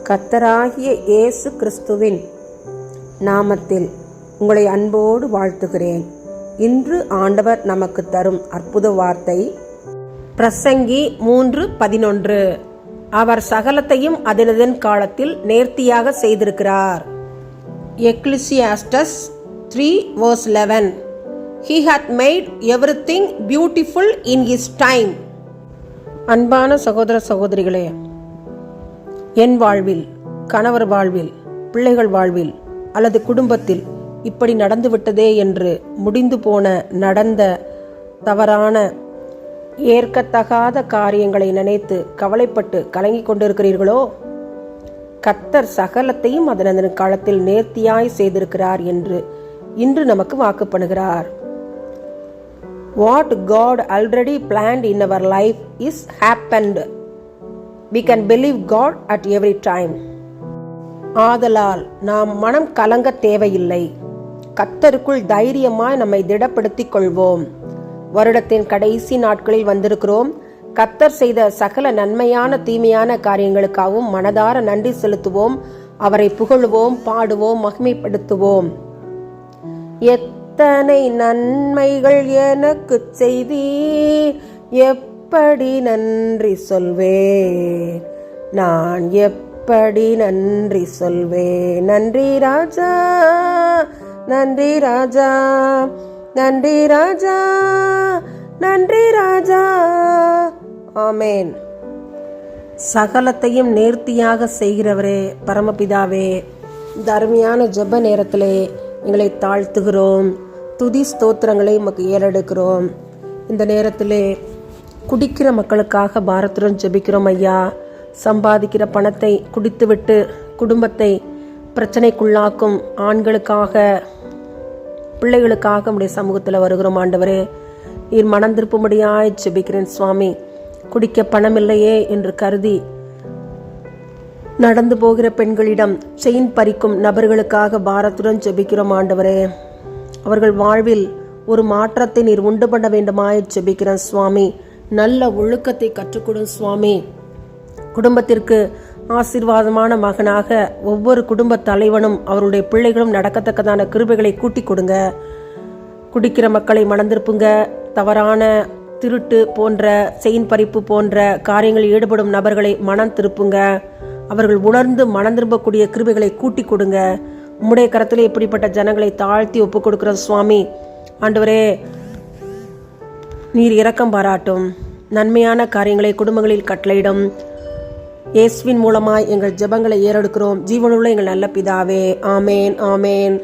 கர்த்தராகிய இயேசு கிறிஸ்துவின் நாமத்தில் உங்களை அன்போடு வாழ்த்துகிறேன். இன்று ஆண்டவர் நமக்கு தரும் அற்புத வார்த்தை பிரசங்கி 3:11. அவர் சகலத்தையும் அதனதன் காலத்தில் நேர்த்தியாக செய்திருக்கிறார். Ecclesiastes 3:11. He hath made everything beautiful in his time. அன்பான சகோதர சகோதரிகளே, என் வாழ்வில், கணவர் வாழ்வில், பிள்ளைகள் வாழ்வில் அல்லது குடும்பத்தில் இப்படி நடந்துவிட்டதே என்று முடிந்து போன நடந்த தவறான ஏற்கத்தகாத காரியங்களை நினைத்து கவலைப்பட்டு கலங்கிக் கொண்டிருக்கிறீர்களோ? கர்த்தர் சகலத்தையும் அதன் காலத்தில் நேர்த்தியாய் செய்திருக்கிறார் என்று இன்று நமக்கு வாக்குப்படுகிறார். What God already planned in our life is happened. We can believe God at every time. ஆதலால் நாம் மனம் கலங்க தேவையில்லை. கர்த்தருக்குள் தைரியமாய் நம்மை திடப்படுத்திக் கொள்வோம். வருடத்தின் கடைசி நாட்களில் வந்திருக்கிறோம். கர்த்தர் செய்த சகல நன்மையான தீமையான காரியங்களுக்காகவும் மனதார நன்றி செலுத்துவோம். அவரை புகழுவோம், பாடுவோம், மகிமைப்படுத்துவோம். எத்தனை நன்மைகள் எனக்கு செய்தீர், எப்படி நன்றி சொல்வேன், நான் எப்படி நன்றி சொல்வேன். நன்றி ராஜா, நன்றி ராஜா, நன்றி ராஜா, நன்றி ராஜா. ஆமேன். சகலத்தையும் நேர்த்தியாக செய்கிறவரே, பரமபிதாவே, இந்த அருமையான ஜெப நேரத்திலே எங்களை தாழ்த்துகிறோம். துதி ஸ்தோத்திரங்களை உமக்கு ஏறெடுக்கிறோம். இந்த நேரத்திலே குடிக்கிற மக்களுக்காக பாரத்துடன் ஜெபிக்கிறோம் ஐயா. சம்பாதிக்கிற பணத்தை குடித்துவிட்டு குடும்பத்தை பிரச்சனைக்குள்ளாக்கும் ஆண்களுக்காக, பிள்ளைகளுக்காக உடைய சமூகத்தில் வருகிறோம் ஆண்டவரே. நீர் மனம் திருப்பும்படியாய் ஜெபிக்கிறேன் சுவாமி. குடிக்க பணமில்லையே என்று கருதி நடந்து போகிற பெண்களிடம் செயின் பறிக்கும் நபர்களுக்காக பாரத்துடன் ஜெபிக்கிறோம் ஆண்டவரே. அவர்கள் வாழ்வில் ஒரு மாற்றத்தை நீர் உண்டு பண்ண வேண்டுமாய் ஜெபிக்கிறேன் சுவாமி. நல்ல ஒழுக்கத்தை கற்றுக்கொடும் சுவாமி. குடும்பத்திற்கு ஆசீர்வாதமான மகனாக ஒவ்வொரு குடும்ப தலைவனும் அவருடைய பிள்ளைகளும் நடக்கத்தக்கதான கிருபைகளை கூட்டி கொடுங்க. குடிக்கிற மக்களை மனந்திருப்புங்க. தவறான திருட்டு போன்ற, செயின் பறிப்பு போன்ற காரியங்களில் ஈடுபடும் நபர்களை மனம் திருப்புங்க. அவர்கள் உணர்ந்து மனம் திரும்பக்கூடிய கிருபைகளை கூட்டி கொடுங்க. உம்முடைய கரத்திலே இப்படிப்பட்ட ஜனங்களை தாழ்த்தி ஒப்புக் கொடுக்கிற சுவாமி. ஆண்டவரே, நீர் இரக்கம் பாராட்டும். நன்மையான காரியங்களை குடும்பங்களில் கட்டளையிடும். இயேசுவின் மூலமாய் எங்கள் ஜெபங்களை ஏறெடுக்கிறோம். ஜீவனுள்ள எங்கள் நல்ல பிதாவே. ஆமேன், ஆமேன்.